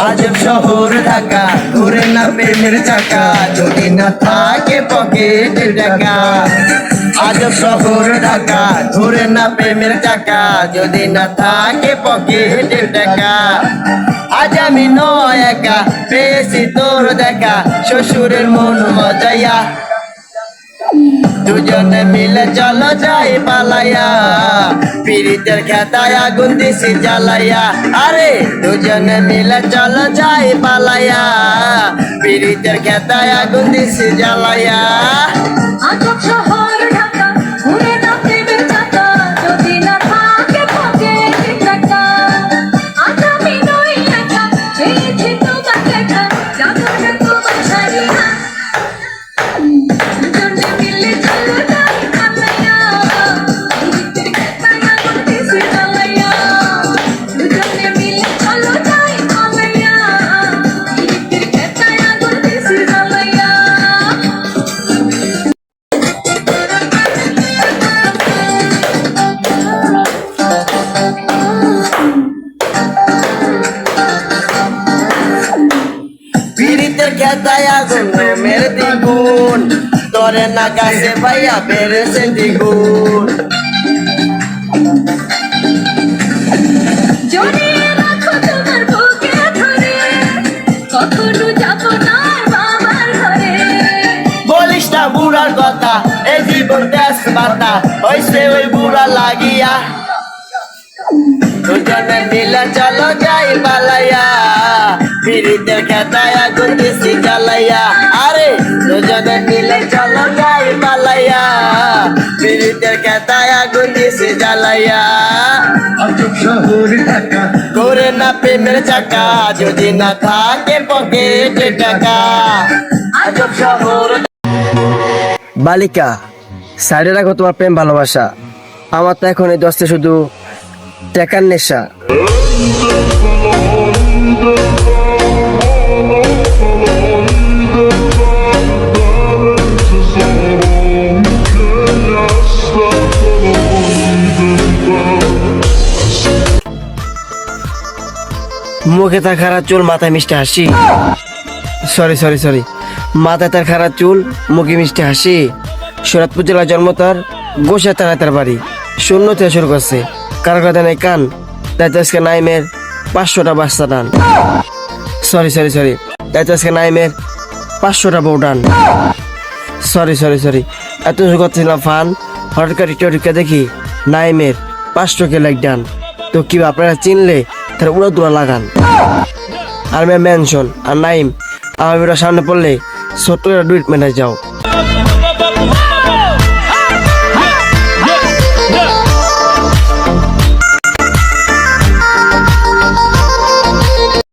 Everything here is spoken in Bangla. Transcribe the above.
আজব শহর ঢাকা ঘুরে না প্রেমের চাকা যদি না থাকে পকেটের টাকা। আজব শহর ঢাকা ঘুরে না প্রেমের চাকা যদি না থাকে পকেটের টাকা। আজ আমি নয় একা পেয়েছি তোর দেখা শ্বশুরের মন মজাইয়া দুজনে মিলে চলো যাই পালাইয়া পীড়িতের খেতায় আগুন দিছি জ্বালাইয়া। আরে দুজনে মিলে চলো যাই পালাইয়া পীড়িতের খেতায় আগুন দিছি জ্বালাইয়া। আজব শহর ঢাকা ঘুরে না প্রেমের চাকা যদি না থাকে পকেটের টাকা। আজ আমি নই একা পেয়েছি তোমার দেখা জাদুর তোমার ছাড়িয়া দুজনে মিলে চলো যাই পালাইয়া পীড়িতের খেতায় আগুন দিছি জ্বালাইয়া। দুজনে মিলে চলো যাই পালাইয়া পীড়িতের খেতায় আগুন দিছি জ্বালাইয়া। পীড়িতের খেতায় আগুন মেরে দ্বিগুণ তোরে না কাছে ভাইয়া বেড়েছে দ্বিগুণ। জড়িয়ে রাখো তোমার বুকে ধরে কখনো যাব না বাবার ঘরে। বলিস না বুড়ার কথা এই জীবন দেশ বাতা হইছে ওই বুড়া লাগিয়া। দুজনে মিলে চলো যাই পালাইয়া পীড়িতের খেতায় আগুন দিছি জ্বালাইয়া। আরে দুজনে মিলে চলো যাই পালাইয়া পীড়িতের খেতায় আগুন দিছি জ্বালাইয়া। আজব শহর ঢাকা করে না প্রেমের চাকা যদি না থাকে পকেটে টাকা। আজব শহর। বালিকা সাইডে রাখো তোমার প্রেম ভালোবাসা, আমার তো এখন এই দশটা শুধু টাকার নেশা। মুখে তার খারাপ চুল মাথায় মিষ্টি হাসি, সরি সরি সরি মাথায় তার খারাপ চুল মুখে মিষ্টি হাসি। শরৎপুর জেলার জন্ম তার, গোসা তারা তার বাড়ি, শূন্য থেকে শুরু করছে কারোর কথা নেই কান, তাই তো আজকে নাইমের 500টা বাচ্চা ডান, সরি সরি সরি তাই তো আজকে নাইমের 500টা বউ ডান, সরি সরি সরি এত করছিলাম ফান, হঠাৎ করে টিকা দেখি নাইমের 500 লাইক ডান। তো কি আপনারা চিনলে তার উড়া দুরা লাগান। আর মেনশন আর নাইম আমার ভিডিও সামনে পড়লে ছোট্ট একটা ডুইট মেনে যাও।